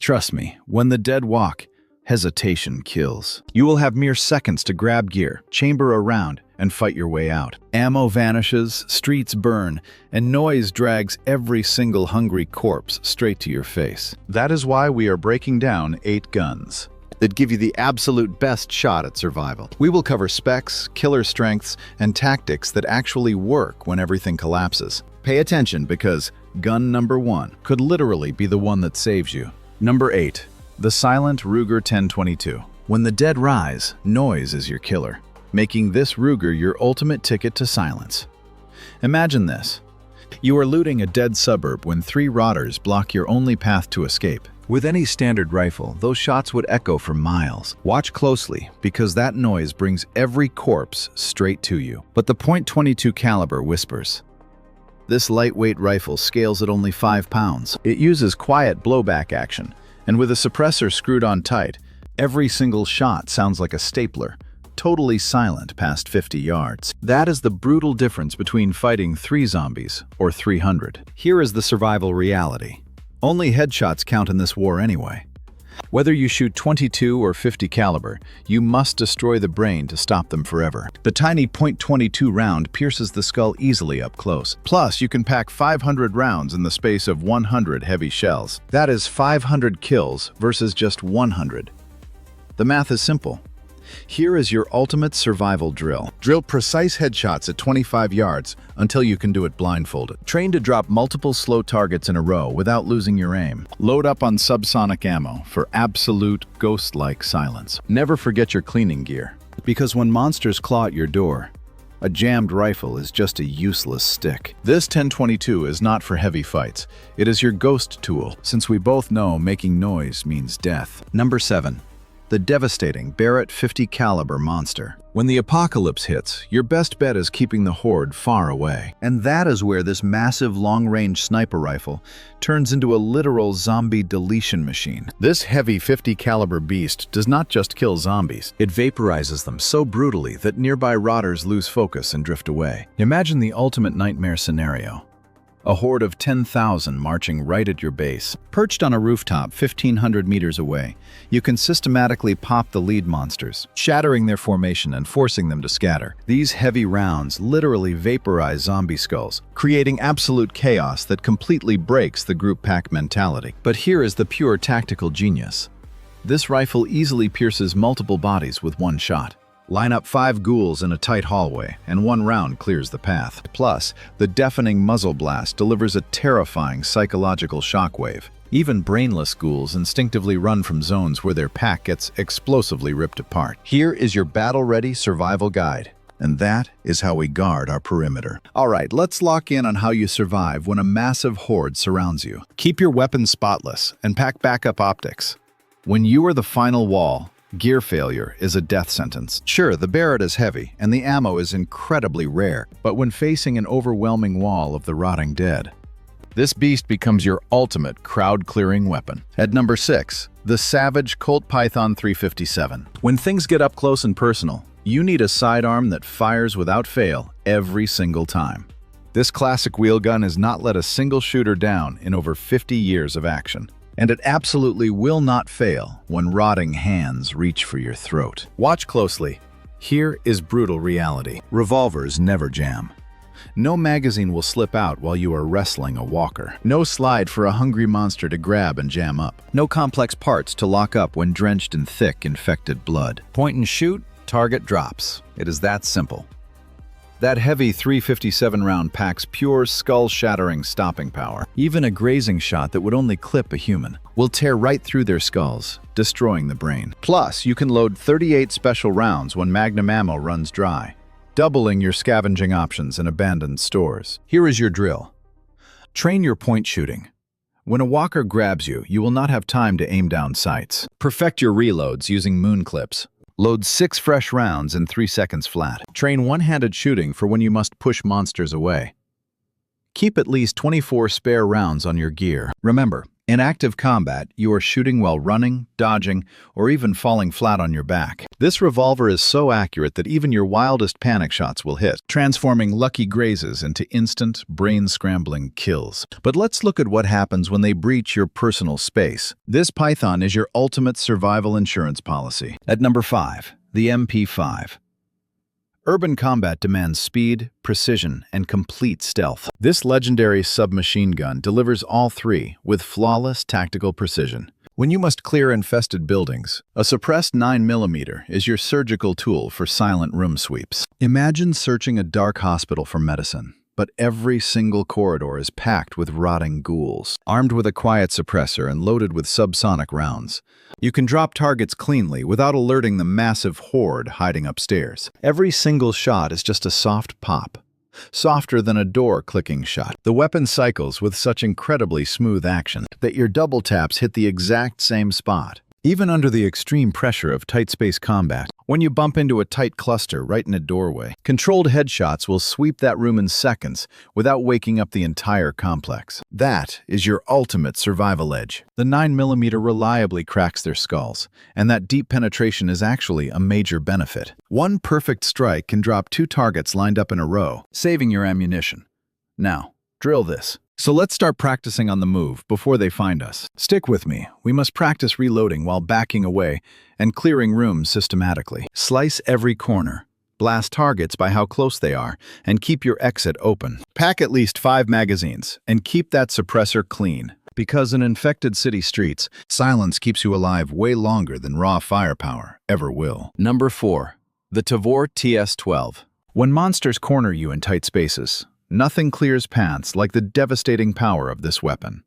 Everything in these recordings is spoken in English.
Trust me, when the dead walk, hesitation kills. You will have mere seconds to grab gear, chamber a round, and fight your way out. Ammo vanishes, streets burn, and noise drags every single hungry corpse straight to your face. That is why we are breaking down 8 guns that give you the absolute best shot at survival. We will cover specs, killer strengths, and tactics that actually work when everything collapses. Pay attention because gun number 1 could literally be the one that saves you. Number 8. The silent Ruger 1022. When the dead rise, noise is your killer, making this Ruger your ultimate ticket to silence. Imagine this. You are looting a dead suburb when 3 rotters block your only path to escape. With any standard rifle, those shots would echo for miles. Watch closely, because that noise brings every corpse straight to you. But the .22 caliber whispers. This lightweight rifle scales at only 5 pounds. It uses quiet blowback action, and with a suppressor screwed on tight, every single shot sounds like a stapler, totally silent past 50 yards. That is the brutal difference between fighting 3 zombies or 300. Here is the survival reality. Only headshots count in this war anyway. Whether you shoot 22 or 50 caliber, you must destroy the brain to stop them forever. The tiny .22 round pierces the skull easily up close. Plus, you can pack 500 rounds in the space of 100 heavy shells. That is 500 kills versus just 100. The math is simple. Here is your ultimate survival drill. Drill precise headshots at 25 yards until you can do it blindfolded. Train to drop multiple slow targets in a row without losing your aim. Load up on subsonic ammo for absolute ghost-like silence. Never forget your cleaning gear, because when monsters claw at your door, a jammed rifle is just a useless stick. This 1022 is not for heavy fights. It is your ghost tool, since we both know making noise means death. Number 7. The devastating Barrett 50 caliber monster. When the apocalypse hits, your best bet is keeping the horde far away. And that is where this massive long-range sniper rifle turns into a literal zombie deletion machine. This heavy 50 caliber beast does not just kill zombies, it vaporizes them so brutally that nearby rotters lose focus and drift away. Imagine the ultimate nightmare scenario. A horde of 10,000 marching right at your base. Perched on a rooftop 1,500 meters away, you can systematically pop the lead monsters, shattering their formation and forcing them to scatter. These heavy rounds literally vaporize zombie skulls, creating absolute chaos that completely breaks the group pack mentality. But here is the pure tactical genius. This rifle easily pierces multiple bodies with one shot. Line up 5 ghouls in a tight hallway, and 1 round clears the path. Plus, the deafening muzzle blast delivers a terrifying psychological shockwave. Even brainless ghouls instinctively run from zones where their pack gets explosively ripped apart. Here is your battle-ready survival guide, and that is how we guard our perimeter. Alright, let's lock in on how you survive when a massive horde surrounds you. Keep your weapons spotless, and pack backup optics. When you are the final wall, gear failure is a death sentence. Sure, the Barrett is heavy, and the ammo is incredibly rare, but when facing an overwhelming wall of the rotting dead, this beast becomes your ultimate crowd-clearing weapon. At number 6, the Savage Colt Python 357. When things get up close and personal, you need a sidearm that fires without fail every single time. This classic wheel gun has not let a single shooter down in over 50 years of action. And it absolutely will not fail when rotting hands reach for your throat. Watch closely. Here is brutal reality. Revolvers never jam. No magazine will slip out while you are wrestling a walker. No slide for a hungry monster to grab and jam up. No complex parts to lock up when drenched in thick, infected blood. Point and shoot, target drops. It is that simple. That heavy 357 round packs pure skull-shattering stopping power. Even a grazing shot that would only clip a human will tear right through their skulls, destroying the brain. Plus, you can load 38 special rounds when Magnum ammo runs dry, doubling your scavenging options in abandoned stores. Here is your drill. Train your point shooting. When a walker grabs you, you will not have time to aim down sights. Perfect your reloads using moon clips. Load 6 fresh rounds in 3 seconds flat. Train one-handed shooting for when you must push monsters away. Keep at least 24 spare rounds on your gear. Remember, In active combat, you are shooting while running, dodging, or even falling flat on your back. This revolver is so accurate that even your wildest panic shots will hit, transforming lucky grazes into instant, brain-scrambling kills. But let's look at what happens when they breach your personal space. This python is your ultimate survival insurance policy. At number 5, the MP5. Urban combat demands speed, precision, and complete stealth. This legendary submachine gun delivers all three with flawless tactical precision. When you must clear infested buildings, a suppressed 9mm is your surgical tool for silent room sweeps. Imagine searching a dark hospital for medicine, but every single corridor is packed with rotting ghouls. Armed with a quiet suppressor and loaded with subsonic rounds, you can drop targets cleanly without alerting the massive horde hiding upstairs. Every single shot is just a soft pop, softer than a door-clicking shot. The weapon cycles with such incredibly smooth action that your double taps hit the exact same spot. Even under the extreme pressure of tight space combat, when you bump into a tight cluster right in a doorway, controlled headshots will sweep that room in seconds without waking up the entire complex. That is your ultimate survival edge. The 9mm reliably cracks their skulls, and that deep penetration is actually a major benefit. One perfect strike can drop 2 targets lined up in a row, saving your ammunition. Now, drill this. So let's start practicing on the move before they find us. Stick with me. We must practice reloading while backing away and clearing rooms systematically. Slice every corner. Blast targets by how close they are and keep your exit open. Pack at least 5 magazines and keep that suppressor clean. Because in infected city streets, silence keeps you alive way longer than raw firepower ever will. Number 4. The Tavor TS-12. When monsters corner you in tight spaces, nothing clears paths like the devastating power of this weapon.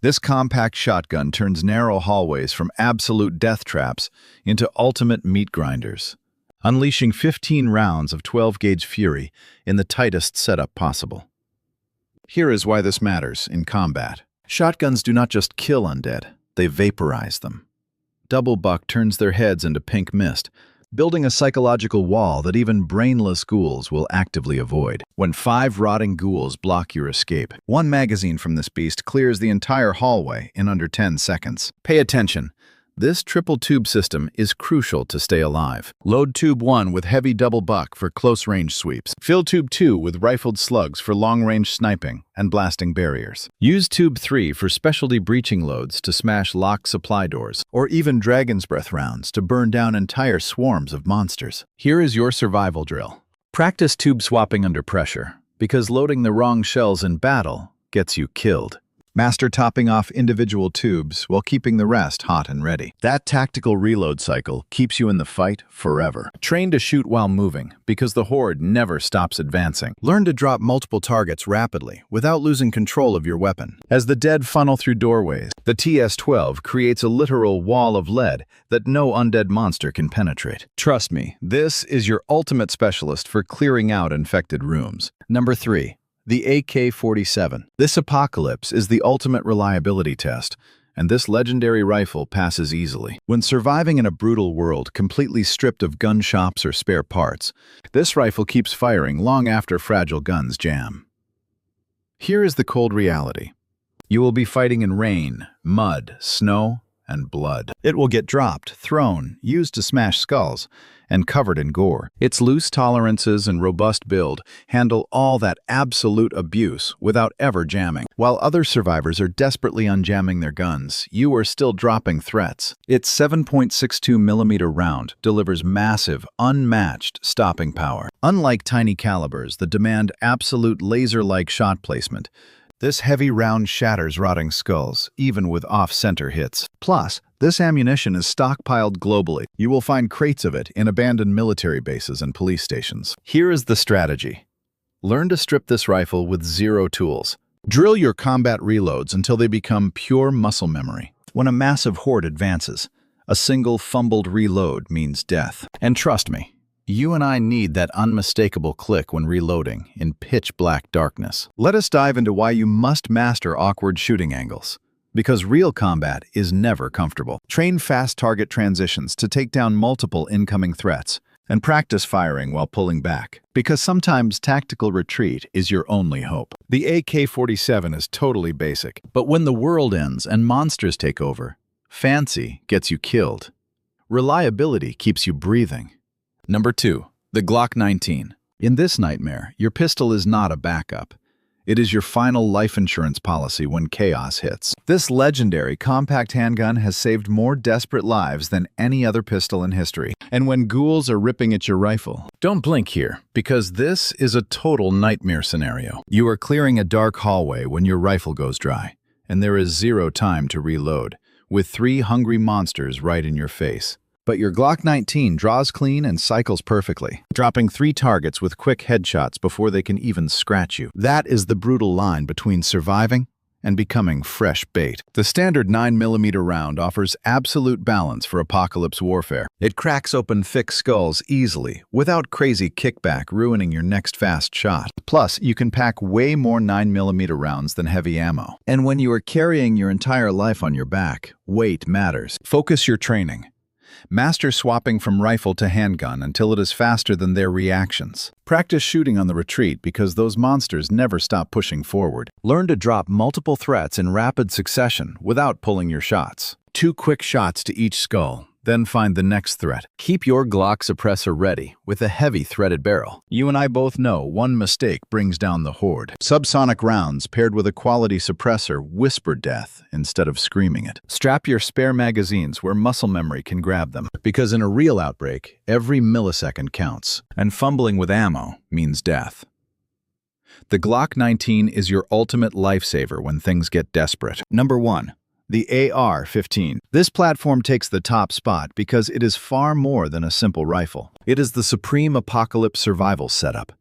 This compact shotgun turns narrow hallways from absolute death traps into ultimate meat grinders, unleashing 15 rounds of 12-gauge fury in the tightest setup possible. Here is why this matters in combat. Shotguns do not just kill undead, they vaporize them. Double buck turns their heads into pink mist, building a psychological wall that even brainless ghouls will actively avoid. When 5 rotting ghouls block your escape, 1 magazine from this beast clears the entire hallway in under 10 seconds. Pay attention. This triple tube system is crucial to stay alive. Load tube 1 with heavy double buck for close-range sweeps. Fill tube 2 with rifled slugs for long-range sniping and blasting barriers. Use tube 3 for specialty breaching loads to smash locked supply doors, or even dragon's breath rounds to burn down entire swarms of monsters. Here is your survival drill. Practice tube swapping under pressure, because loading the wrong shells in battle gets you killed. Master topping off individual tubes while keeping the rest hot and ready. That tactical reload cycle keeps you in the fight forever. Train to shoot while moving, because the horde never stops advancing. Learn to drop multiple targets rapidly without losing control of your weapon. As the dead funnel through doorways, the TS-12 creates a literal wall of lead that no undead monster can penetrate. Trust me, this is your ultimate specialist for clearing out infected rooms. Number 3. The AK-47. This apocalypse is the ultimate reliability test, and this legendary rifle passes easily. When surviving in a brutal world completely stripped of gun shops or spare parts, this rifle keeps firing long after fragile guns jam. Here is the cold reality. You will be fighting in rain, mud, snow, and blood. It will get dropped, thrown, used to smash skulls, and covered in gore. Its loose tolerances and robust build handle all that absolute abuse without ever jamming. While other survivors are desperately unjamming their guns, you are still dropping threats. Its 7.62mm round delivers massive, unmatched stopping power. Unlike tiny calibers that demand absolute laser-like shot placement, this heavy round shatters rotting skulls, even with off-center hits. Plus, this ammunition is stockpiled globally. You will find crates of it in abandoned military bases and police stations. Here is the strategy. Learn to strip this rifle with 0 tools. Drill your combat reloads until they become pure muscle memory. When a massive horde advances, a single fumbled reload means death. And trust me, you and I need that unmistakable click when reloading in pitch-black darkness. Let us dive into why you must master awkward shooting angles. Because real combat is never comfortable. Train fast target transitions to take down multiple incoming threats. And practice firing while pulling back, because sometimes tactical retreat is your only hope. The AK-47 is totally basic, but when the world ends and monsters take over, fancy gets you killed. Reliability keeps you breathing. Number 2. The Glock 19. In this nightmare, your pistol is not a backup. It is your final life insurance policy when chaos hits. This legendary compact handgun has saved more desperate lives than any other pistol in history. And when ghouls are ripping at your rifle, don't blink here, because this is a total nightmare scenario. You are clearing a dark hallway when your rifle goes dry, and there is zero time to reload, with 3 hungry monsters right in your face. But your Glock 19 draws clean and cycles perfectly, dropping 3 targets with quick headshots before they can even scratch you. That is the brutal line between surviving and becoming fresh bait. The standard 9mm round offers absolute balance for apocalypse warfare. It cracks open thick skulls easily, without crazy kickback ruining your next fast shot. Plus, you can pack way more 9mm rounds than heavy ammo. And when you are carrying your entire life on your back, weight matters. Focus your training. Master swapping from rifle to handgun until it is faster than their reactions. Practice shooting on the retreat because those monsters never stop pushing forward. Learn to drop multiple threats in rapid succession without pulling your shots. 2 quick shots to each skull, then find the next threat. Keep your Glock suppressor ready with a heavy threaded barrel. You and I both know one mistake brings down the horde. Subsonic rounds paired with a quality suppressor whisper death instead of screaming it. Strap your spare magazines where muscle memory can grab them, because in a real outbreak, every millisecond counts, and fumbling with ammo means death. The Glock 19 is your ultimate lifesaver when things get desperate. Number 1. The AR-15. This platform takes the top spot because it is far more than a simple rifle. It is the supreme apocalypse survival setup.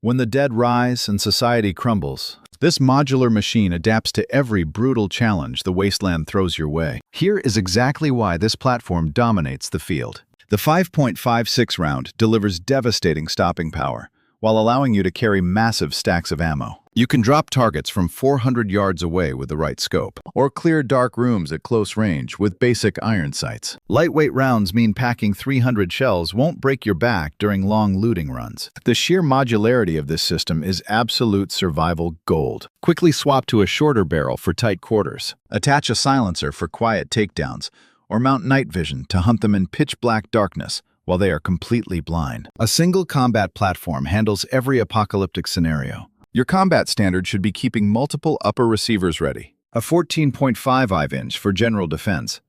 When the dead rise and society crumbles, this modular machine adapts to every brutal challenge the wasteland throws your way. Here is exactly why this platform dominates the field. The 5.56 round delivers devastating stopping power, while allowing you to carry massive stacks of ammo. You can drop targets from 400 yards away with the right scope, or clear dark rooms at close range with basic iron sights. Lightweight rounds mean packing 300 shells won't break your back during long looting runs. The sheer modularity of this system is absolute survival gold. Quickly swap to a shorter barrel for tight quarters. Attach a silencer for quiet takedowns, or mount night vision to hunt them in pitch-black darkness while they are completely blind. A single combat platform handles every apocalyptic scenario. Your combat standard should be keeping multiple upper receivers ready. A 14.5-inch for general defense,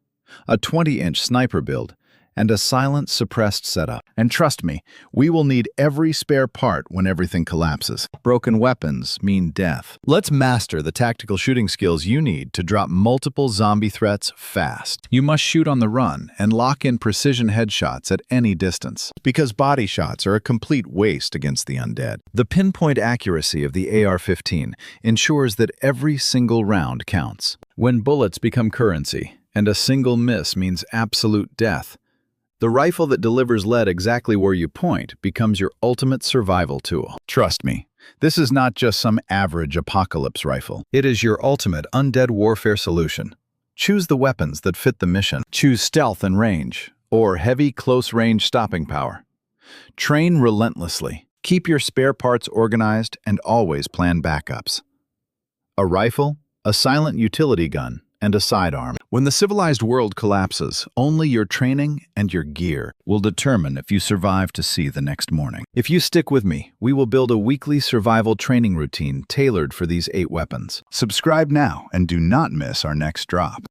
a 20-inch sniper build, and a silent, suppressed setup. And trust me, we will need every spare part when everything collapses. Broken weapons mean death. Let's master the tactical shooting skills you need to drop multiple zombie threats fast. You must shoot on the run and lock in precision headshots at any distance, because body shots are a complete waste against the undead. The pinpoint accuracy of the AR-15 ensures that every single round counts. When bullets become currency, and a single miss means absolute death, the rifle that delivers lead exactly where you point becomes your ultimate survival tool. Trust me, this is not just some average apocalypse rifle. It is your ultimate undead warfare solution. Choose the weapons that fit the mission. Choose stealth and range, or heavy close-range stopping power. Train relentlessly. Keep your spare parts organized and always plan backups. A rifle, a silent utility gun, and a sidearm. When the civilized world collapses, only your training and your gear will determine if you survive to see the next morning. If you stick with me, we will build a weekly survival training routine tailored for these 8 weapons. Subscribe now and do not miss our next drop.